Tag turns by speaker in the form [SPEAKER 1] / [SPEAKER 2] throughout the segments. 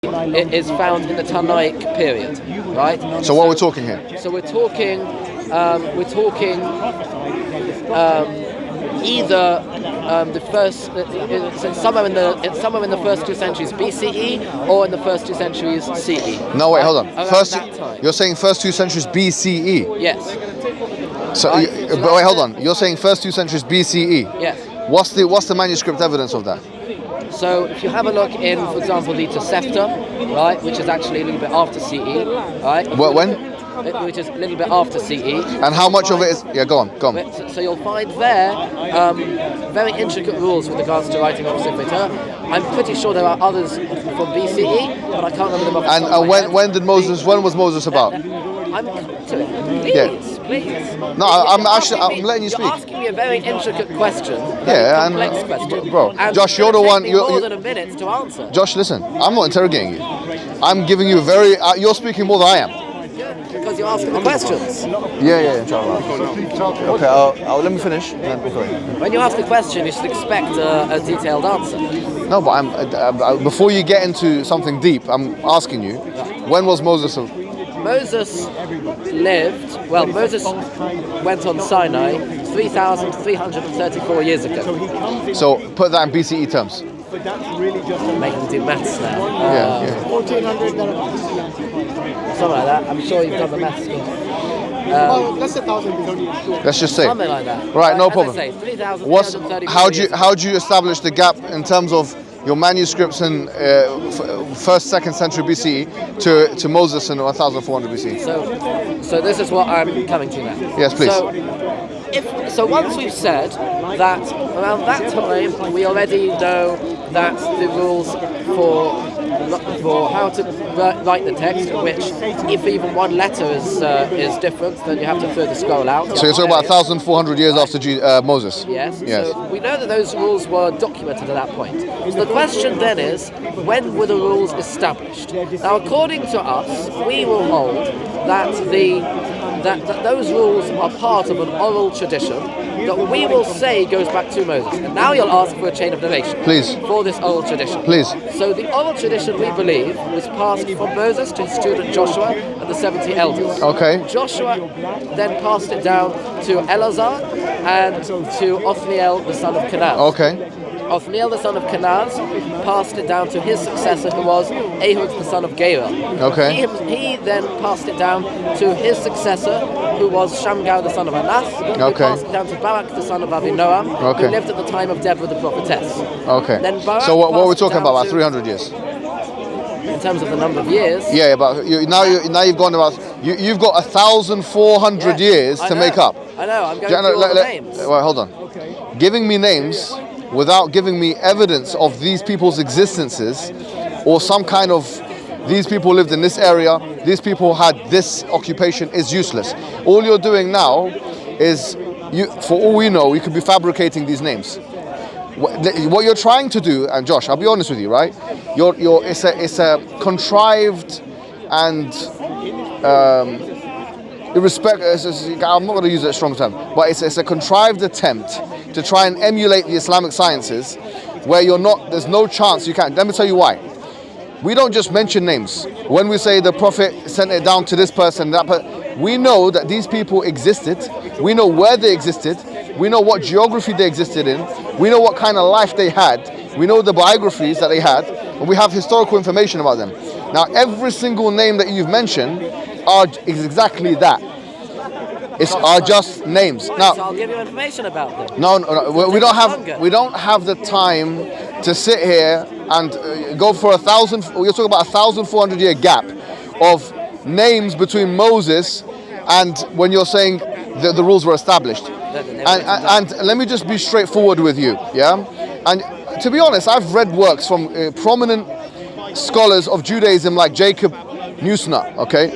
[SPEAKER 1] it is found in the Tanaic period, right?
[SPEAKER 2] So what we're talking here?
[SPEAKER 1] So we're talking either the first somewhere in the first 2 centuries BCE or in the first 2 centuries CE.
[SPEAKER 2] No, wait, hold on. You're saying first 2 centuries BCE.
[SPEAKER 1] Yes.
[SPEAKER 2] So,
[SPEAKER 1] right?
[SPEAKER 2] but wait, hold on. You're saying first 2 centuries BCE.
[SPEAKER 1] Yes.
[SPEAKER 2] What's the manuscript evidence of that?
[SPEAKER 1] So if you have a look in, for example, the Tosefta, right, which is actually a little bit after CE, right?
[SPEAKER 2] When?
[SPEAKER 1] Which is a little bit after CE.
[SPEAKER 2] And how much of it is? Yeah, go on.
[SPEAKER 1] So you'll find there very intricate rules with regards to writing of Sifrita. I'm pretty sure there are others from BCE, but I can't remember them off the top of my head.
[SPEAKER 2] When was Moses about?
[SPEAKER 1] I'm coming to it. Please.
[SPEAKER 2] No, I'm letting you speak.
[SPEAKER 1] You're asking me a very intricate question. Complex question.
[SPEAKER 2] Bro,
[SPEAKER 1] and
[SPEAKER 2] Josh, you're the one.
[SPEAKER 1] More than a minute to answer.
[SPEAKER 2] Josh, listen. I'm not interrogating you. I'm giving you you're speaking more than I am.
[SPEAKER 1] Because you're asking the questions.
[SPEAKER 2] Yeah, inshallah. Okay, let me finish.
[SPEAKER 1] When you ask a question, you should expect a detailed answer.
[SPEAKER 2] No, but before you get into something deep, I'm asking you, when was Moses?
[SPEAKER 1] Moses went on Sinai 3,334 years ago.
[SPEAKER 2] So put that in BCE terms.
[SPEAKER 1] Make them do maths now.
[SPEAKER 3] 1400.
[SPEAKER 1] Something like that. I'm sure you've done the maths.
[SPEAKER 3] That's 1,000.
[SPEAKER 2] Let's just say.
[SPEAKER 1] Something like that.
[SPEAKER 2] Right, no problem.
[SPEAKER 1] As I say, 3,334
[SPEAKER 2] how do you establish the gap in terms of your manuscripts in first, second century BCE to Moses in 1400 BCE?
[SPEAKER 1] So this is what I'm coming to now.
[SPEAKER 2] Yes, please.
[SPEAKER 1] So once we've said that around that time we already know that the rules for how to write the text, which if even one letter is different, then you have to throw the scroll out.
[SPEAKER 2] So you're talking about 1,400 years after Moses?
[SPEAKER 1] Yes. So we know that those rules were documented at that point. So the question then is, when were the rules established? Now, according to us, we will hold that that those rules are part of an oral tradition that we will say goes back to Moses. And now you'll ask for a chain of narration.
[SPEAKER 2] Please.
[SPEAKER 1] For this oral tradition.
[SPEAKER 2] Please.
[SPEAKER 1] So the oral tradition, we believe, was passed from Moses to his student Joshua and the 70 elders.
[SPEAKER 2] Okay.
[SPEAKER 1] Joshua then passed it down to Eleazar and to Othniel, the son of Kenaz.
[SPEAKER 2] Okay.
[SPEAKER 1] Othniel, the son of Kenaz, passed it down to his successor, who was Ehud, the son of Gera.
[SPEAKER 2] Okay.
[SPEAKER 1] He then passed it down to his successor, who was Shamgar, the son of Anath. Who passed it down to Barak, the son of Avinoam, who lived at the time of Deborah the prophetess.
[SPEAKER 2] Okay.
[SPEAKER 1] Then Barak
[SPEAKER 2] so what we're talking about 300 years?
[SPEAKER 1] In terms of the number of years.
[SPEAKER 2] Yeah, but now you've gone about you've got 1,400 years to make up.
[SPEAKER 1] I know. I'm going through all the names.
[SPEAKER 2] Well, hold on. Okay. Giving me names without giving me evidence of these people's existences or some kind of these people lived in this area, these people had this occupation is useless. All you're doing now is, for all we know, you could be fabricating these names. What you're trying to do, and Josh, I'll be honest with you, right? It's a contrived and I'm not going to use a strong term, but it's a contrived attempt to try and emulate the Islamic sciences, where there's no chance you can. Let me tell you why. We don't just mention names. When we say the Prophet sent it down to this person, that person, we know that these people existed. We know where they existed. We know what geography they existed in. We know what kind of life they had. We know the biographies that they had, and we have historical information about them. Now, every single name that you've mentioned is exactly that. Are just names. Now,
[SPEAKER 1] so I'll give you information about them.
[SPEAKER 2] No. We don't have the time to sit here and go for 1,000. You're talking about 1,400 year gap of names between Moses and when you're saying that the rules were established. And let me just be straightforward with you, yeah. And to be honest, I've read works from prominent scholars of Judaism like Jacob Neusner. Okay,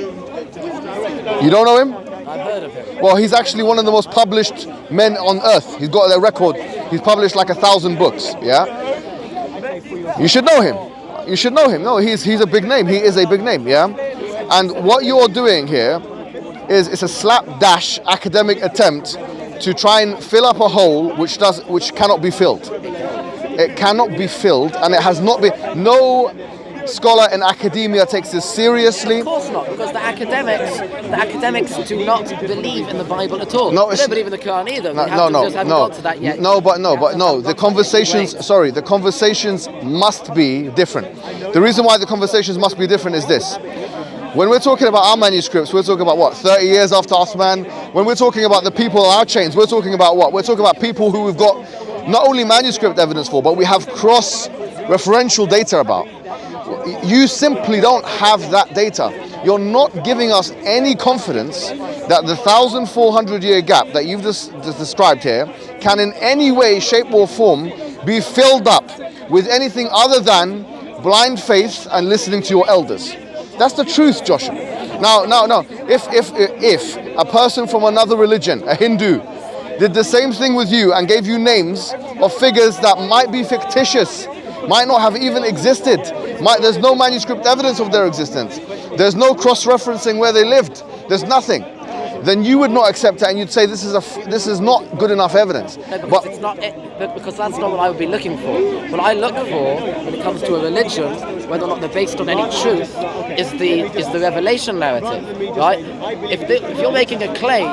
[SPEAKER 2] you don't know him?
[SPEAKER 1] I've heard of him.
[SPEAKER 2] Well, he's actually one of the most published men on earth. He's got a record. He's published like 1,000 books. Yeah, you should know him. You should know him. No, he's a big name. He is a big name. Yeah, and what you're doing here is it's a slapdash academic attempt to try and fill up a hole which cannot be filled. It cannot be filled, and it has not been. No scholar in academia takes this seriously.
[SPEAKER 1] Of course not, because the academics do not believe in the Bible at all.
[SPEAKER 2] No,
[SPEAKER 1] They don't believe in the Quran either. We
[SPEAKER 2] No,
[SPEAKER 1] haven't got to that yet.
[SPEAKER 2] The conversations must be different. The reason why the conversations must be different is this. When we're talking about our manuscripts, we're talking about what, 30 years after Osman? When we're talking about the people on our chains, we're talking about what? We're talking about people who we've got not only manuscript evidence for, but we have cross-referential data about. You simply don't have that data. You're not giving us any confidence that the 1,400-year gap that you've just described here can in any way, shape or form be filled up with anything other than blind faith and listening to your elders. That's the truth, Joshua. Now, if a person from another religion, a Hindu, did the same thing with you and gave you names of figures that might be fictitious, might not have even existed, there's no manuscript evidence of their existence, there's no cross-referencing where they lived, there's nothing, then you would not accept it and you'd say this is not good enough evidence.
[SPEAKER 1] No, because that's not what I would be looking for. What I look for when it comes to a religion, whether or not they're based on any truth, is the revelation narrative, right? If you're making a claim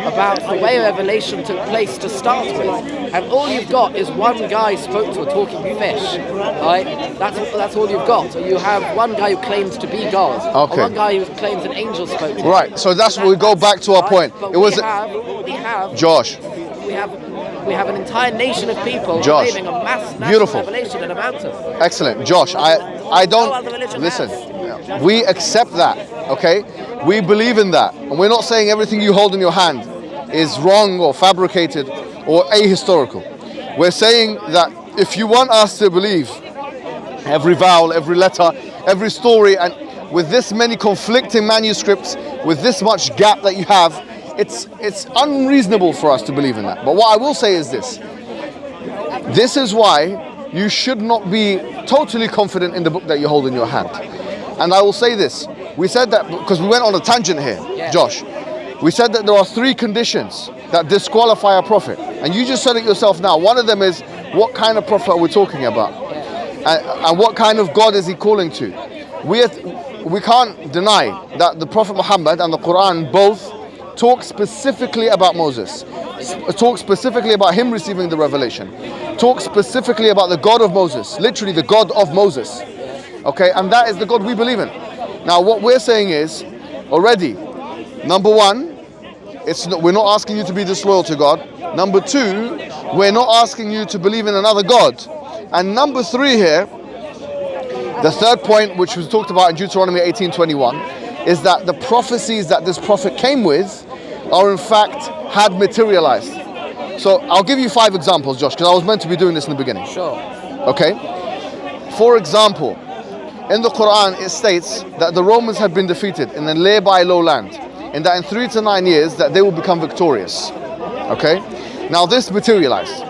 [SPEAKER 1] about the way a revelation took place to start with, and all you've got is one guy spoke to a talking fish, right? That's all you've got. You have one guy who claims to be God, or one guy who claims an angel spoke to him.
[SPEAKER 2] Right. So that's where we go back to our point.
[SPEAKER 1] But
[SPEAKER 2] it was
[SPEAKER 1] Josh. We have an entire nation of people claiming a mass national revelation in a mountain.
[SPEAKER 2] Excellent, Josh. I don't listen. We accept that. Okay, we believe in that, and we're not saying everything you hold in your hand is wrong or fabricated or ahistorical. We're saying that if you want us to believe every vowel, every letter, every story, and with this many conflicting manuscripts, with this much gap that you have, it's unreasonable for us to believe in that. But what I will say is this. This is why you should not be totally confident in the book that you hold in your hand. And I will say this. We said that because we went on a tangent here, Josh. We said that there are 3 conditions that disqualify a prophet. And you just said it yourself now. One of them is, what kind of prophet are we talking about? And what kind of God is he calling to? We can't deny that the Prophet Muhammad and the Quran both talk specifically about Moses, talk specifically about him receiving the revelation, talk specifically about the God of Moses, literally the God of Moses. Okay, and that is the God we believe in. Now what we're saying is, already, number 1, we're not asking you to be disloyal to God. Number 2, we're not asking you to believe in another God. And number 3 here, the third point, which was talked about in Deuteronomy 18:21, is that the prophecies that this prophet came with are in fact had materialized. So I'll give you 5 examples, Josh, because I was meant to be doing this in the beginning.
[SPEAKER 1] Sure.
[SPEAKER 2] Okay. For example, in the Quran it states that the Romans had been defeated in a nearby lowland, and that in 3 to 9 years that they will become victorious. Okay. Now this materialized.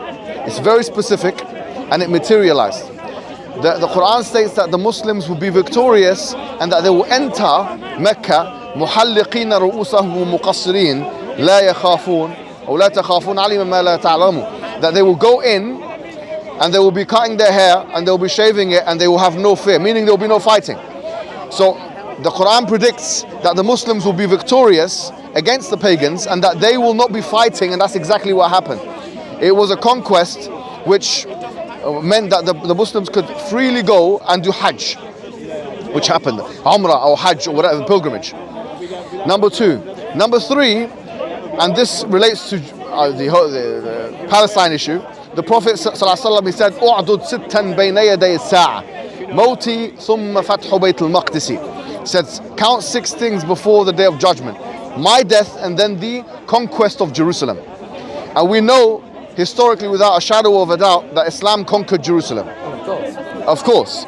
[SPEAKER 2] It's very specific, and it materialized. The Quran states that the Muslims will be victorious and that they will enter Mecca محلقين رؤوسهم مقصرين لا يخافون أو لا تخافون علم ما لا تعلمون, that they will go in and they will be cutting their hair and they will be shaving it and they will have no fear, meaning there will be no fighting. So the Quran predicts that the Muslims will be victorious against the pagans and that they will not be fighting, and that's exactly what happened. It was a conquest which meant that the Muslims could freely go and do Hajj, which happened, Umrah or Hajj or whatever, pilgrimage. Number 2. Number 3, and this relates to the Palestine issue. The Prophet ﷺ, he said, "U'dud sittan bayna yaday as-sa'a, mawti thumma fathu bayt al-maqdisi." Says, count 6 things before the day of judgment: my death and then the conquest of Jerusalem. And we know historically, without a shadow of a doubt, that Islam conquered Jerusalem. Of course.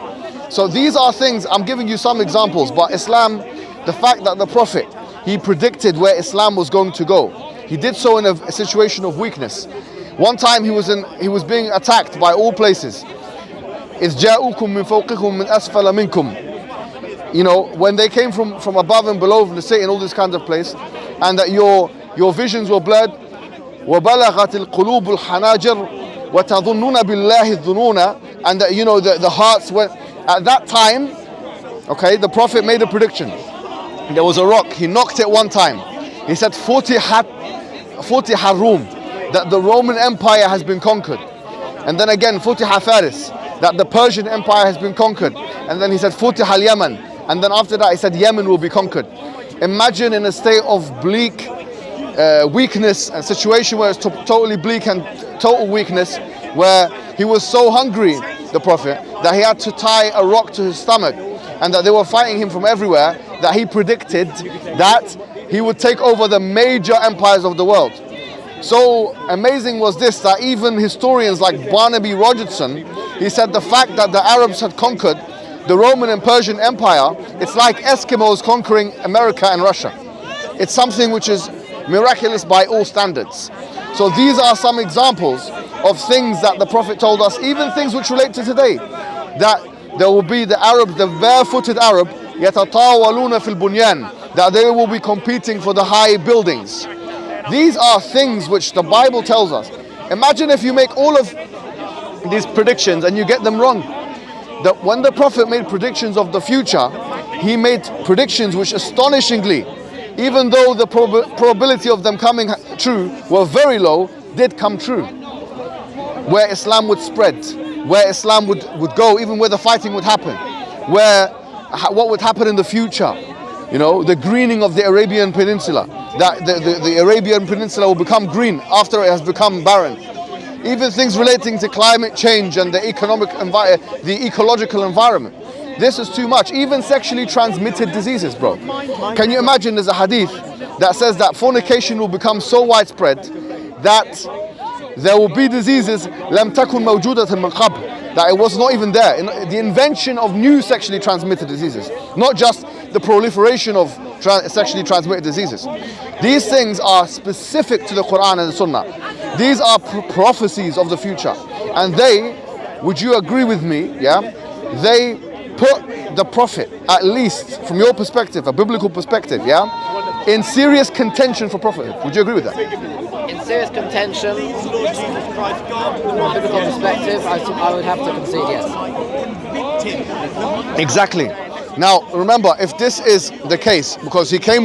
[SPEAKER 2] So these are things, I'm giving you some examples, but Islam, the fact that the Prophet, he predicted where Islam was going to go. He did so in a situation of weakness. One time he was being attacked by all places. إِذْ جَاءُكُم مِّن فَوْقِكُم مِّنْ أَسْفَلَ مِنْكُم. You know, when they came from above and below, from the city and all these kinds of places, and that your visions were blurred. وَبَلَغَتِ الْقُلُوبُ الْحَنَاجِرُ وَتَظُنُّونَ بِاللَّهِ الظُّنُونَ, and that, you know, the hearts went. At that time, Okay, the Prophet made a prediction. There was a rock, he knocked it one time. He said 40 harum, that the Roman Empire has been conquered. And then again 40 Faris, that the Persian Empire has been conquered. And then he said 40 Yaman. And then after that he said Yemen will be conquered. Imagine in a state of bleak weakness, a situation where it's totally bleak and total weakness, where he was so hungry, the Prophet, that he had to tie a rock to his stomach, and that they were fighting him from everywhere, that he predicted that he would take over the major empires of the world. So amazing was this, that even historians like Barnaby Rogerson, he said the fact that the Arabs had conquered the Roman and Persian Empire, it's like Eskimos conquering America and Russia. It's something which is miraculous by all standards. So these are some examples of things that the Prophet told us, even things which relate to today, that there will be the Arab, the barefooted Arab, يَتَطَاوَلُونَ فِي الْبُنْيَانِ, that they will be competing for the high buildings. These are things which the Bible tells us. Imagine if you make all of these predictions and you get them wrong. That when the Prophet made predictions of the future, he made predictions which astonishingly, even though the probability of them coming true were very low, did come true. Where Islam would spread, where Islam would go, even where the fighting would happen, what would happen in the future. You know, the greening of the Arabian Peninsula, that the Arabian Peninsula will become green after it has become barren. Even things relating to climate change and the ecological environment. This is too much. Even sexually transmitted diseases, bro. Can you imagine there's a hadith that says that fornication will become so widespread that there will be diseases لم تكن موجودة من قبل, that it was not even there. The invention of new sexually transmitted diseases, not just the proliferation of sexually transmitted diseases. These things are specific to the Quran and the Sunnah. These are prophecies of the future, and they, would you agree with me, yeah, they put the Prophet, at least from your perspective, a biblical perspective, yeah, in serious contention for prophethood. Would you agree with that?
[SPEAKER 1] In serious contention, from a biblical perspective, I would have to concede yes.
[SPEAKER 2] Exactly. Now remember, if this is the case, because he came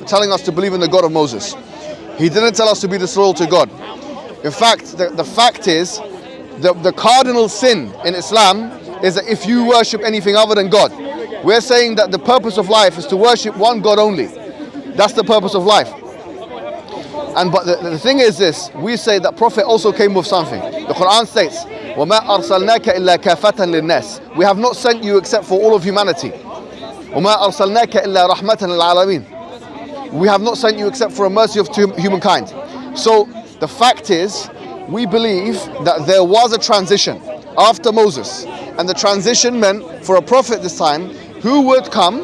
[SPEAKER 2] telling us to believe in the God of Moses. He didn't tell us to be disloyal to God. In fact, the fact is, the cardinal sin in Islam is that if you worship anything other than God, we're saying that the purpose of life is to worship one God only. That's the purpose of life. But the thing is this, we say that Prophet also came with something. The Quran states, وَمَا أَرْسَلْنَاكَ إِلَّا كَافَةً لِلنَّاسِ. We have not sent you except for all of humanity. وَمَا أَرْسَلْنَاكَ إِلَّا رَحْمَةً لِلْعَالَمِينَ. We have not sent you except for a mercy of humankind. So the fact is, we believe that there was a transition after Moses, and the transition meant for a prophet this time who would come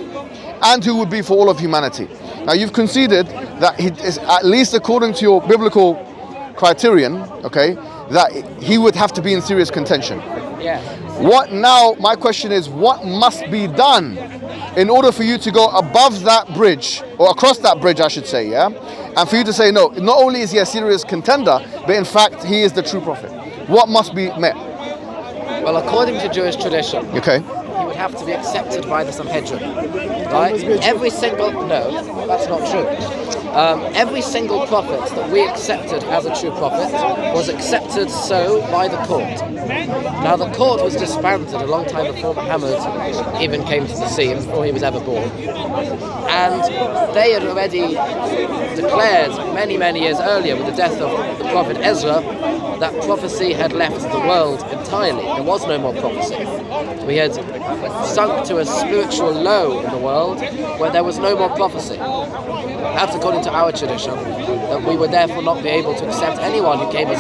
[SPEAKER 2] and who would be for all of humanity. Now you've conceded that he is, at least according to your biblical criterion, okay, that he would have to be in serious contention.
[SPEAKER 1] Yeah.
[SPEAKER 2] What now, my question is, what must be done in order for you to go above that bridge, or across that bridge I should say, yeah? And for you to say, no, not only is he a serious contender, but in fact he is the true prophet. What must be met?
[SPEAKER 1] Well, according to Jewish tradition,
[SPEAKER 2] Okay.
[SPEAKER 1] he would have to be accepted by the Sanhedrin, right? No, that's not true. Every single prophet that we accepted as a true prophet was accepted so by the court. Now the court was disbanded a long time before Muhammad even came to the scene, before he was ever born. And they had already declared many years earlier, with the death of the prophet Ezra, that prophecy had left the world entirely. There was no more prophecy. We had sunk to a spiritual low in the world where there was no more prophecy. That's according to our tradition, that we would therefore not be able to accept anyone who came as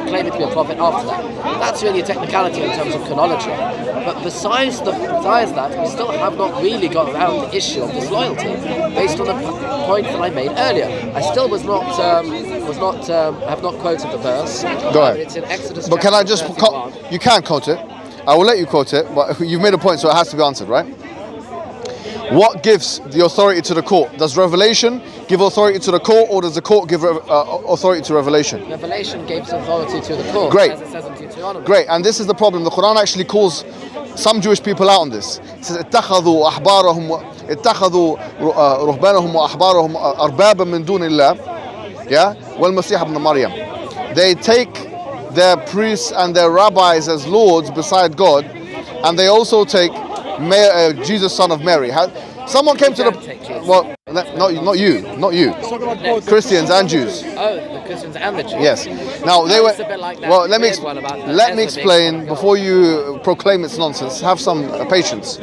[SPEAKER 1] claiming to be a prophet after that. That's really a technicality in terms of chronology. But besides that, we still have not really got around the issue of disloyalty, based on the point that I made earlier. I still have not quoted the verse.
[SPEAKER 2] Go ahead.
[SPEAKER 1] It's in Exodus.
[SPEAKER 2] But can I just you can quote it. I will let you quote it, but you've made a point, so it has to be answered, right? What gives the authority to the court? Does Revelation give authority to the court, or does the court give authority to Revelation?
[SPEAKER 1] Revelation gives authority to the court,
[SPEAKER 2] Great.
[SPEAKER 1] as it says in Deuteronomy.
[SPEAKER 2] Great, and this is the problem. The Quran actually calls some Jewish people out on this. It says اتخذوا رهبانهم وأحبارهم أربابا من دون الله. Yeah, والمسيح ابن مريم. They take their priests and their rabbis as lords beside God, and they also take Jesus, son of Mary. Someone came to the not you, Christians and Jews.
[SPEAKER 1] Oh, the Christians and the Jews.
[SPEAKER 2] Yes. Now they were.
[SPEAKER 1] It's a bit like that
[SPEAKER 2] Well, let me
[SPEAKER 1] weird
[SPEAKER 2] explain before you proclaim its nonsense. Have some patience.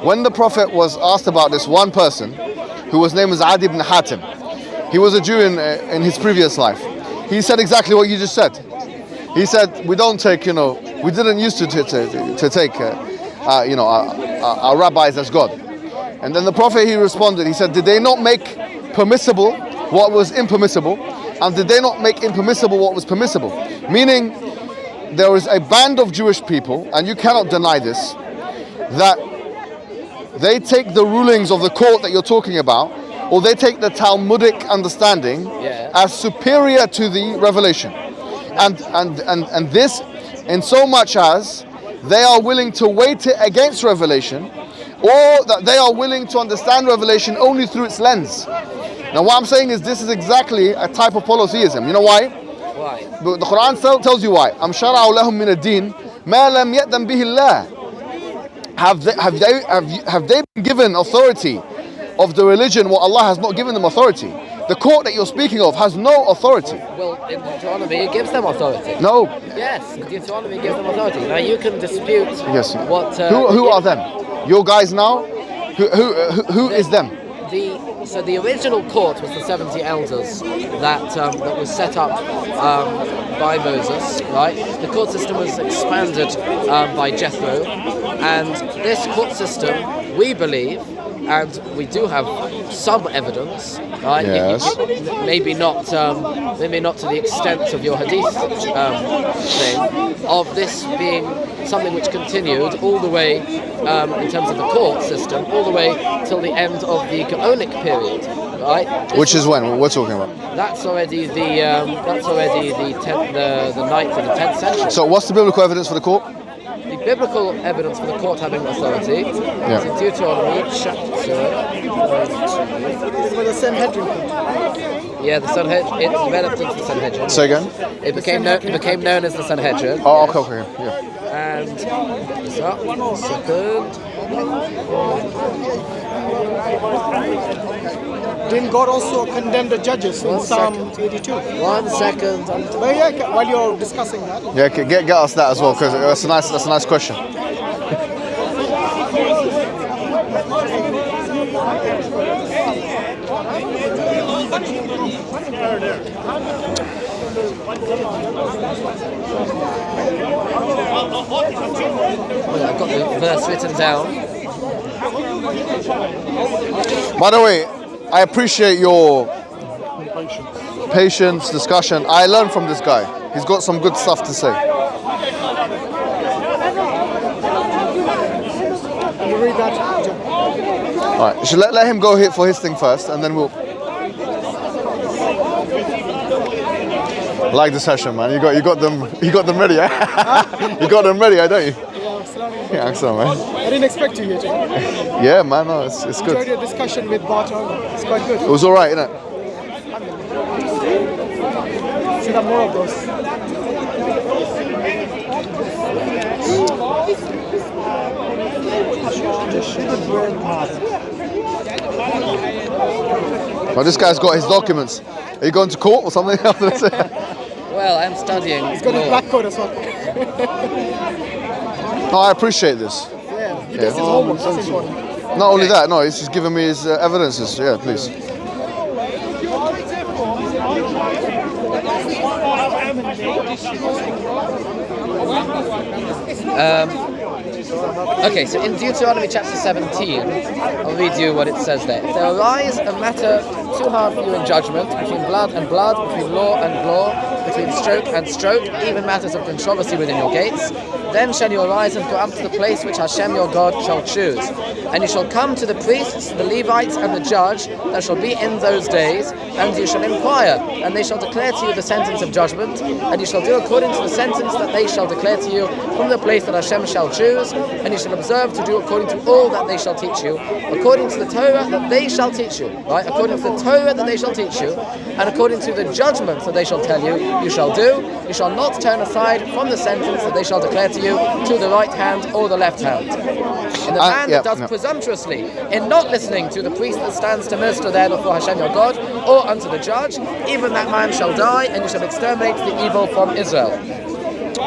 [SPEAKER 2] When the Prophet was asked about this one person, who was named as Adi ibn Hatim, he was a Jew in his previous life. He said exactly what you just said. He said, we don't take, we didn't used to take, our rabbis as God. And then the Prophet, he responded, he said, did they not make permissible what was impermissible? And did they not make impermissible what was permissible? Meaning, there is a band of Jewish people, and you cannot deny this, that they take the rulings of the court that you're talking about, or they take the Talmudic understanding as superior to the revelation. And this, in so much as they are willing to weight it against revelation, or that they are willing to understand revelation only through its lens. Now what I'm saying is this is exactly a type of polytheism. You know why?
[SPEAKER 1] Why?
[SPEAKER 2] The Quran tells you why. أَمْ شَرَعُوا لَهُم مِّنَ الدِّينِ مَا لَمْ يَأْذَنْ بِهِ اللَّهِ. Have they been given authority of the religion what Allah has not given them authority? The court that you're speaking of has no authority.
[SPEAKER 1] Well, in Deuteronomy it gives them authority.
[SPEAKER 2] No.
[SPEAKER 1] Yes, Deuteronomy gives them authority. Now you can dispute what...
[SPEAKER 2] who are them? Your guys now? Who is them?
[SPEAKER 1] So the original court was the 70 elders that was set up by Moses, right? The court system was expanded by Jethro, and this court system, we believe, and we do have some evidence, right?
[SPEAKER 2] Yes.
[SPEAKER 1] Maybe not to the extent of your hadith thing, of this being something which continued all the way in terms of the court system, all the way till the end of the Gaonic period, right?
[SPEAKER 2] Which is when we're talking about.
[SPEAKER 1] That's already the 9th and the 10th century.
[SPEAKER 2] So what's the biblical evidence for the court?
[SPEAKER 1] The biblical evidence for the court having authority is in Deuteronomy chapter...
[SPEAKER 3] It was the Sanhedrin.
[SPEAKER 1] Yeah, the Sanhedrin. It developed into the Sanhedrin.
[SPEAKER 2] Say again?
[SPEAKER 1] It became known as the Sanhedrin.
[SPEAKER 2] Oh, okay, yeah.
[SPEAKER 1] And this up, 1 second.
[SPEAKER 3] Didn't God also condemn the judges in Psalm 82?
[SPEAKER 1] 1 second.
[SPEAKER 3] But yeah, while you're discussing that.
[SPEAKER 2] Yeah, get us that as well, because that's a nice question.
[SPEAKER 1] I've got the verse written down.
[SPEAKER 2] By the way, I appreciate your patience, discussion. I learned from this guy. He's got some good stuff to say.
[SPEAKER 3] You read that?
[SPEAKER 2] All right, should let him go hit for his thing first, and then we'll. I like the session, man. You got them ready, yeah? You got them ready, don't you? Yeah, excellent, man.
[SPEAKER 3] I didn't expect you here, Jay.
[SPEAKER 2] Yeah, man, no, it's good.
[SPEAKER 3] Enjoyed your discussion with Barton. It's quite good.
[SPEAKER 2] It was all right, innit?
[SPEAKER 3] Should have more of those.
[SPEAKER 2] Well, this guy's got his documents. Are you going to court or something?
[SPEAKER 1] Well, I'm studying.
[SPEAKER 3] He's got his black coat as well.
[SPEAKER 2] No, I appreciate this.
[SPEAKER 3] Yeah, he does his homework. That's important.
[SPEAKER 2] Not only that, no, he's just giving me his evidences. Yeah, please.
[SPEAKER 1] Okay, so in Deuteronomy chapter 17, I'll read you what it says there. If there arise a matter too hard for you in judgment, between blood and blood, between law and law, between stroke and stroke, even matters of controversy within your gates, then shall you arise and go up to the place which Hashem your God shall choose. And you shall come to the priests, the Levites, and the judge that shall be in those days, and you shall inquire, and they shall declare to you the sentence of judgment, and you shall do according to the sentence that they shall declare to you from the place that Hashem shall choose. Jews, and you shall observe to do according to all that they shall teach you, according to the Torah that they shall teach you, right? According to the Torah that they shall teach you, and according to the judgments that they shall tell you, you shall do. You shall not turn aside from the sentence that they shall declare to you, to the right hand or the left hand. And the man that does presumptuously in not listening to the priest that stands to minister there before Hashem your God, or unto the judge, even that man shall die, and you shall exterminate the evil from Israel.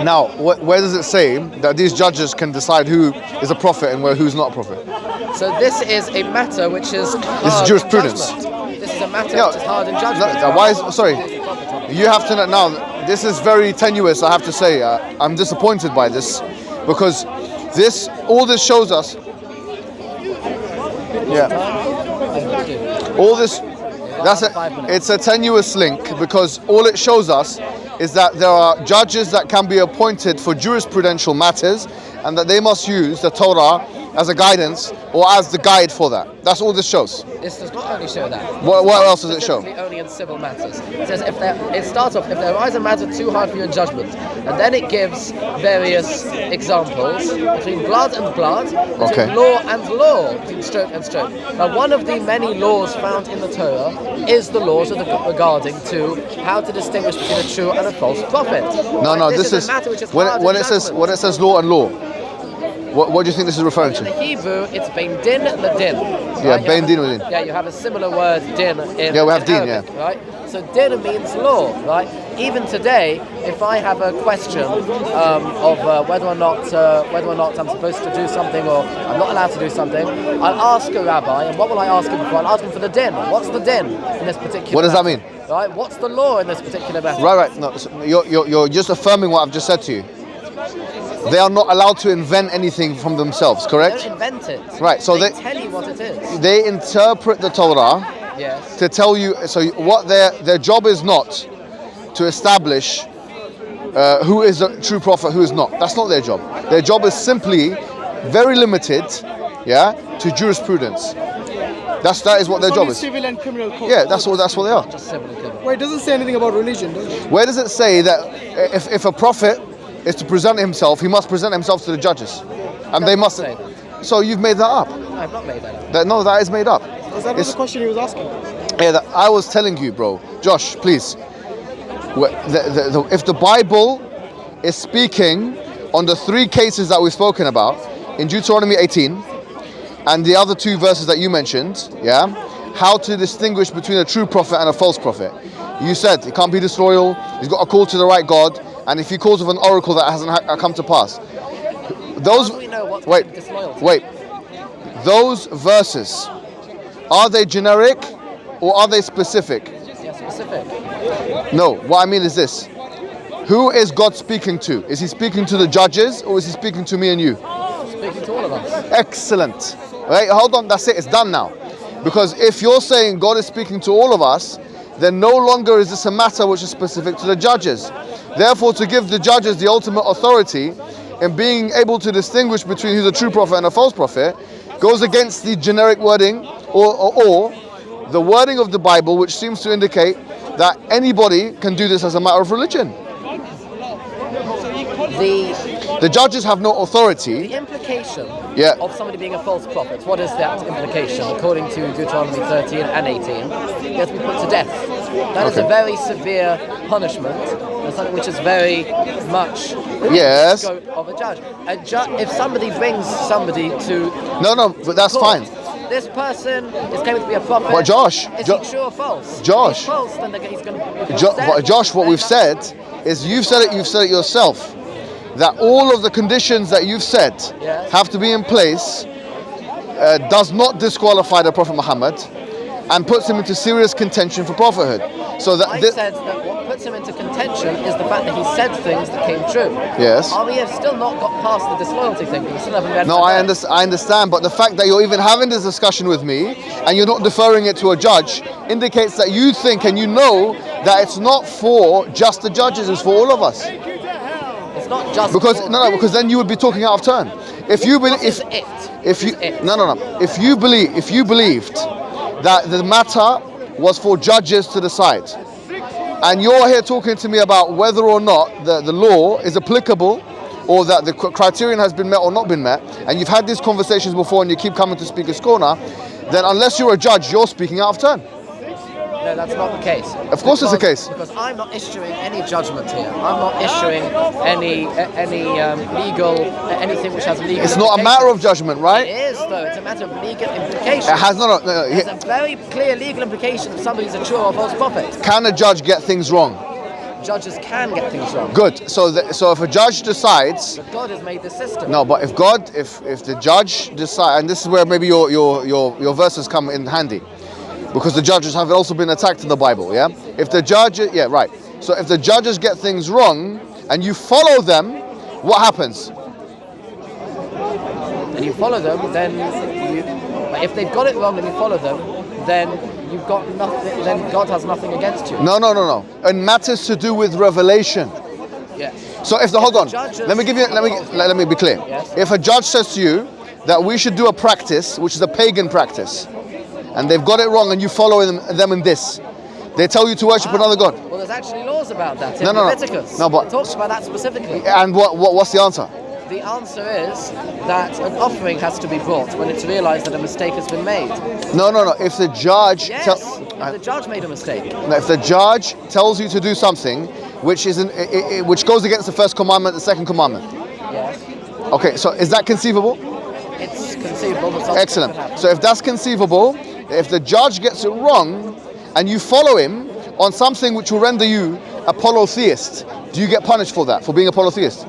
[SPEAKER 2] Now, where does it say that these judges can decide who is a prophet and who's not a prophet?
[SPEAKER 1] So this is a matter which is hard.
[SPEAKER 2] This is jurisprudence.
[SPEAKER 1] This is a matter which is hard in judgment.
[SPEAKER 2] You have to know now. This is very tenuous, I have to say. I'm disappointed by this because all this shows us. All this. It's a tenuous link because all it shows us is that there are judges that can be appointed for jurisprudential matters and that they must use the Torah as a guidance or as the guide for that. That's all this shows.
[SPEAKER 1] This does not only show that.
[SPEAKER 2] What else does it show?
[SPEAKER 1] Only in civil matters. It says it starts off, if there arise a matter too hard for you in judgment, and then it gives various examples between blood and blood, between law and law, between stroke and stroke. Now, one of the many laws found in the Torah is the laws regarding to how to distinguish between a true and a false prophet.
[SPEAKER 2] No, this is a matter which is when it says law and law. What do you think this is referring to?
[SPEAKER 1] In the Hebrew, it's bein din ladin.
[SPEAKER 2] Yeah, bein din ladin.
[SPEAKER 1] Yeah, you have a similar word din in
[SPEAKER 2] we have din,
[SPEAKER 1] Arabic, right? So din means law, right? Even today, if I have a question of whether or not I'm supposed to do something or I'm not allowed to do something, I'll ask a rabbi, and what will I ask him for? I'll ask him for the din. What's the din in this particular?
[SPEAKER 2] What does that mean?
[SPEAKER 1] Right? What's the law in this particular matter?
[SPEAKER 2] Right. No, so you're just affirming what I've just said to you. They are not allowed to invent anything from themselves, correct?
[SPEAKER 1] They don't invent it.
[SPEAKER 2] Right, so they
[SPEAKER 1] tell you what it is.
[SPEAKER 2] They interpret the Torah to tell you. So what their job is not to establish who is a true prophet, who is not. That's not their job. Their job is simply very limited, to jurisprudence. That is what their job is.
[SPEAKER 3] Civil and criminal court.
[SPEAKER 2] Yeah, that's what they are.
[SPEAKER 1] Just civil and criminal.
[SPEAKER 3] Well, it doesn't say anything about religion, does it?
[SPEAKER 2] Where does it say that if a prophet is to present himself, he must present himself to the judges, and they must. So you've made that up.
[SPEAKER 1] I've not made that up.
[SPEAKER 2] No, that is made up.
[SPEAKER 3] Was that the question he was asking?
[SPEAKER 2] Yeah, I was telling you, bro. Josh, please. If the Bible is speaking on the three cases that we've spoken about in Deuteronomy 18 and the other two verses that you mentioned, how to distinguish between a true prophet and a false prophet. You said it can't be disloyal. He's got a call to the right God. And if he calls with an oracle that hasn't come to pass, wait, those verses, are they generic or are they specific?
[SPEAKER 1] Yeah, specific.
[SPEAKER 2] No, what I mean is this: who is God speaking to? Is he speaking to the judges or is he speaking to me and you?
[SPEAKER 1] Speaking to all of us.
[SPEAKER 2] Excellent. Right, hold on, that's it. It's done now. Because if you're saying God is speaking to all of us, then no longer is this a matter which is specific to the judges. Therefore, to give the judges the ultimate authority in being able to distinguish between who's a true prophet and a false prophet goes against the generic wording or the wording of the Bible, which seems to indicate that anybody can do this as a matter of religion. The judges have no authority.
[SPEAKER 1] The implication of somebody being a false prophet, what is that implication? According to Deuteronomy 13 and 18, he has to be put to death. That is a very severe punishment, and something which is very much the scope of a judge. If somebody brings somebody to
[SPEAKER 2] but that's
[SPEAKER 1] court,
[SPEAKER 2] fine.
[SPEAKER 1] This person is claiming to be a prophet.
[SPEAKER 2] But Josh,
[SPEAKER 1] is he true or false?
[SPEAKER 2] Josh,
[SPEAKER 1] if he's false, then he's going to be
[SPEAKER 2] Josh, what we've said is you've said it yourself. That all of the conditions that you've said have to be in place does not disqualify the Prophet Muhammad and puts him into serious contention for prophethood. So that
[SPEAKER 1] I said that what puts him into contention is the fact that he said things that came true.
[SPEAKER 2] Yes.
[SPEAKER 1] We have still not got past the disloyalty thing. We still haven't read.
[SPEAKER 2] No, I understand, but the fact that you're even having this discussion with me and you're not deferring it to a judge indicates that you think and you know that it's not for just the judges; it's for all of us.
[SPEAKER 1] It's not just
[SPEAKER 2] because then you would be talking out of turn. If you believed that the matter was for judges to decide, and you're here talking to me about whether or not the law is applicable or that the criterion has been met or not been met, and you've had these conversations before and you keep coming to Speaker's Corner, then unless you're a judge, you're speaking out of turn.
[SPEAKER 1] No, that's not the case.
[SPEAKER 2] Of course it's the case.
[SPEAKER 1] Because I'm not issuing any judgment here. I'm not issuing any legal, anything which has legal
[SPEAKER 2] It's not a matter of judgment, right?
[SPEAKER 1] It is, though. It's a matter of legal implications.
[SPEAKER 2] It has no.
[SPEAKER 1] There's a very clear legal implication if somebody's a true or false prophet.
[SPEAKER 2] Can a judge get things wrong?
[SPEAKER 1] Judges can get things wrong.
[SPEAKER 2] Good. So if a judge decides,
[SPEAKER 1] But God has made the system.
[SPEAKER 2] no, but if the judge decides, and this is where maybe your verses come in handy, because the judges have also been attacked in the Bible. Yeah. If the judge, yeah, right. So if the judges get things wrong and you follow them, what happens?
[SPEAKER 1] And you follow them, then if they've got it wrong and you follow them, then you've got nothing. Then God has nothing against you.
[SPEAKER 2] No. In matters to do with revelation.
[SPEAKER 1] Yes.
[SPEAKER 2] So hold on.
[SPEAKER 1] Judges-
[SPEAKER 2] Let me be clear.
[SPEAKER 1] Yes.
[SPEAKER 2] If a judge says to you that we should do a practice which is a pagan practice, and they've got it wrong, and you follow them in this, they tell you to worship another god.
[SPEAKER 1] Well, there's actually laws about that in
[SPEAKER 2] No.
[SPEAKER 1] Leviticus.
[SPEAKER 2] No, but-
[SPEAKER 1] it talks about that specifically.
[SPEAKER 2] And what's the answer?
[SPEAKER 1] The answer is that an offering has to be brought when it's realised that a mistake has been made.
[SPEAKER 2] No. If the judge
[SPEAKER 1] Yes, if the judge made a mistake.
[SPEAKER 2] if the judge tells you to do something which which goes against the first commandment, the second commandment.
[SPEAKER 1] Yes,
[SPEAKER 2] Okay, so is that conceivable?
[SPEAKER 1] it's conceivable. But something
[SPEAKER 2] Excellent.
[SPEAKER 1] could happen.
[SPEAKER 2] So if that's conceivable, if the judge gets it wrong and you follow him on something which will render you a polytheist, do you get punished for that, for being a polytheist?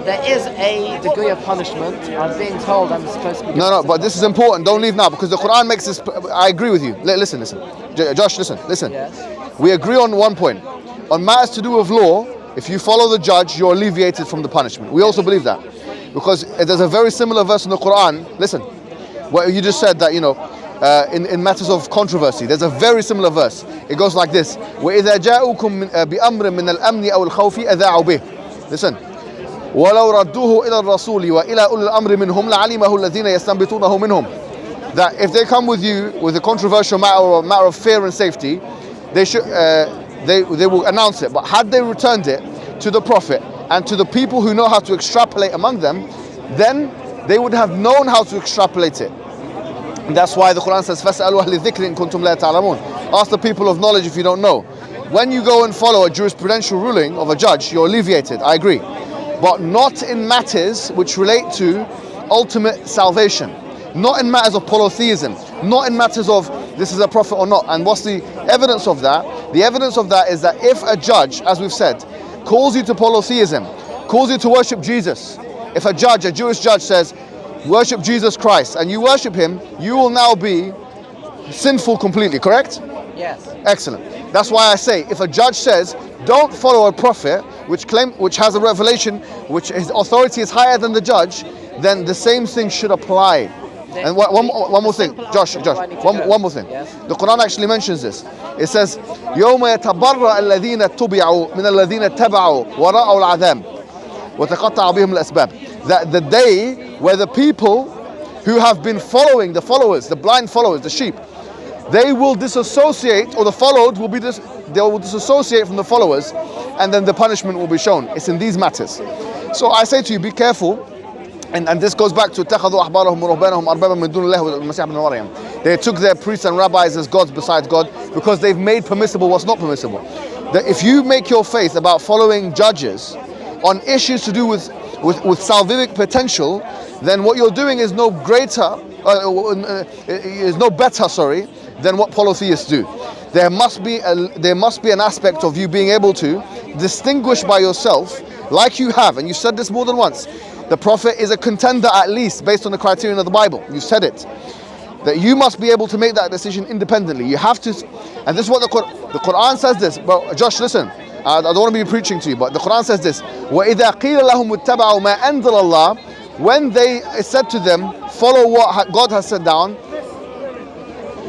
[SPEAKER 1] There is a degree of punishment. I'm being told I'm supposed to be.
[SPEAKER 2] No, but this is important. Don't leave now, because the Quran makes this. I agree with you. Listen. Josh, listen.
[SPEAKER 1] Yes.
[SPEAKER 2] We agree on one point. On matters to do with law, if you follow the judge, you're alleviated from the punishment. We also believe that. Because there's a very similar verse in the Quran. Listen, where you just said that, in matters of controversy, there's a very similar verse. It goes like this. وَإِذَا جَاءُكُم بِأَمْرٍ مِّنَ الْأَمْنِ أَوْ الْخَوْفِ أَذَاعُوا بِهِ. Listen. وَلَوْ رَدُّوهُ إِلَى الرَّسُولِ وَإِلَى أُولِي الْأَمْرِ مِنْهُمْ لَعَلِمَهُ الَّذِينَ يَسْتَنبِطُونَهُ مِنْهُمْ. That if they come with you with a controversial matter or a matter of fear and safety, they should they will announce it. But had they returned it to the Prophet and to the people who know how to extrapolate among them, then they would have known how to extrapolate it. And that's why the Quran says, فَاسْأَلُوا أَهْلِ الذِّكْرِ إِن كُنتُمْ لَا تَعْلَمُونَ. Ask the people of knowledge if you don't know. When you go and follow a jurisprudential ruling of a judge, you're alleviated. I agree. But not in matters which relate to ultimate salvation. Not in matters of polytheism. Not in matters of this is a prophet or not. And what's the evidence of that? The evidence of that is that if a judge, as we've said, calls you to polytheism, calls you to worship Jesus, if a judge, a Jewish judge says, worship Jesus Christ, and you worship him, you will now be sinful completely, correct?
[SPEAKER 1] Yes.
[SPEAKER 2] Excellent. That's why I say, if a judge says, don't follow a prophet which has a revelation, which his authority is higher than the judge, then the same thing should apply. And one more thing, Josh, one more thing.
[SPEAKER 1] Yes.
[SPEAKER 2] The Quran actually mentions this. It says, يَوْمَ يَتَبَرَّأَ الَّذِينَ اتُّبِعُوا مِنَ الَّذِينَ اتَّبَعُوا وَرَأَوُا الْعَذَابَ وَتَقَطَّعَ بِهِمُ الْأَسْبَابِ. That the day where the people who have been following, the followers, the blind followers, the sheep, they will disassociate, or the followed will be they will disassociate from the followers, and then the punishment will be shown. It's in these matters. So I say to you, be careful. And this goes back to اتخذوا أحبارهم ورهبانهم أربابا من دون الله والمسيح ابن مريم. They took their priests and rabbis as gods besides God because they've made permissible what's not permissible. That if you make your faith about following judges on issues to do with salvific potential, then what you're doing is no better, than what polytheists do. There must be an aspect of you being able to distinguish by yourself, like you have, and you said this more than once. The Prophet is a contender, at least based on the criterion of the Bible. You said it. That you must be able to make that decision independently. You have to, and this is what the Quran says this. But Josh, listen, I don't want to be preaching to you, but the Quran says this. وَإِذَا قِيلَ لَهُمُ اتَّبَعُوا مَا أَنزَلَ اللَّهُ. When they said to them, follow what God has set down,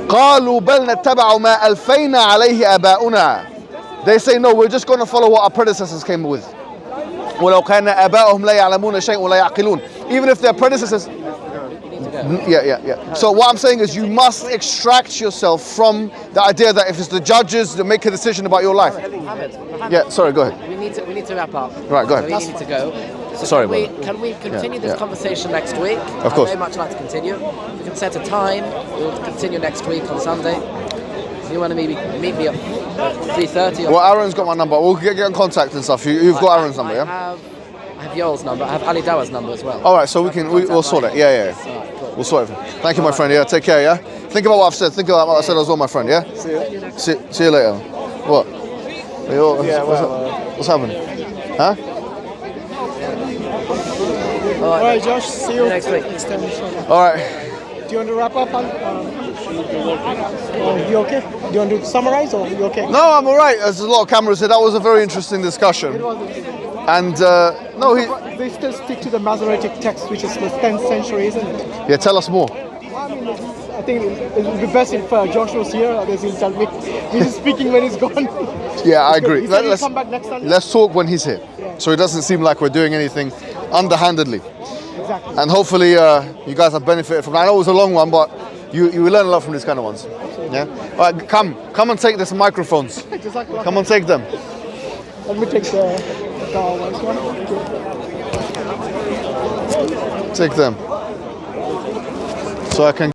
[SPEAKER 2] قَالُوا بَلْ نَتَّبَعُ مَا أَلْفَيْنَا عَلَيْهِ آبَاؤُنَا. They say, no, we're just going to follow what our predecessors came with. وَلَوْ كَانَ آبَاؤُهُمْ لَا يَعْلَمُونَ شَيْءٍ وَلَا يَعْقِلُونَ. Even if their predecessors,
[SPEAKER 1] to go.
[SPEAKER 2] Yeah. So what I'm saying is you must extract yourself from the idea that if it's the judges that make a decision about your life.
[SPEAKER 1] Mohammed,
[SPEAKER 2] Yeah, sorry, go ahead.
[SPEAKER 1] we need to wrap up.
[SPEAKER 2] Right, go ahead.
[SPEAKER 1] So we need to go. So
[SPEAKER 2] Sorry,
[SPEAKER 1] can we continue this
[SPEAKER 2] yeah.
[SPEAKER 1] conversation next week?
[SPEAKER 2] Of course.
[SPEAKER 1] I'd very much like to continue. We can set a time. We'll continue next week on Sunday. If you want to maybe meet me at 3:30.
[SPEAKER 2] Well, Aaron's got my number. We'll get in contact and stuff. You've got Aaron's number, yeah?
[SPEAKER 1] I have Yoel's number. I have Ali Dawa's number as well.
[SPEAKER 2] All right, so we'll sort it. Yeah.
[SPEAKER 1] All right, cool.
[SPEAKER 2] We'll sort it. Thank you, my friend. Yeah, take care, yeah? Think about what I've said. Think about what I said as well, my friend, yeah? See you later. What? What's happening? Huh?
[SPEAKER 3] All right, Josh. See you
[SPEAKER 1] next week.
[SPEAKER 3] Next time, inshallah.
[SPEAKER 2] All right.
[SPEAKER 3] Do you want to wrap up? You okay? Do you want to summarize or you okay?
[SPEAKER 2] No, I'm all right. There's a lot of cameras here. That was a very interesting discussion. And
[SPEAKER 3] They still stick to the Masoretic text, which is the 10th century, isn't it?
[SPEAKER 2] yeah, tell us more.
[SPEAKER 3] I mean, I think it would be best if Josh was here. Otherwise, he'll tell me. He's speaking when he's gone.
[SPEAKER 2] Yeah, I agree.
[SPEAKER 3] He said he'll come back next Sunday.
[SPEAKER 2] Let's talk when he's here. So it doesn't seem like we're doing anything underhandedly.
[SPEAKER 3] Exactly.
[SPEAKER 2] And hopefully you guys have benefited from it. I know it was a long one, but you will learn a lot from these kind of ones. Yeah? All right, come and take these microphones. Come and take them.
[SPEAKER 3] Let me take the one.
[SPEAKER 2] Take them. So I can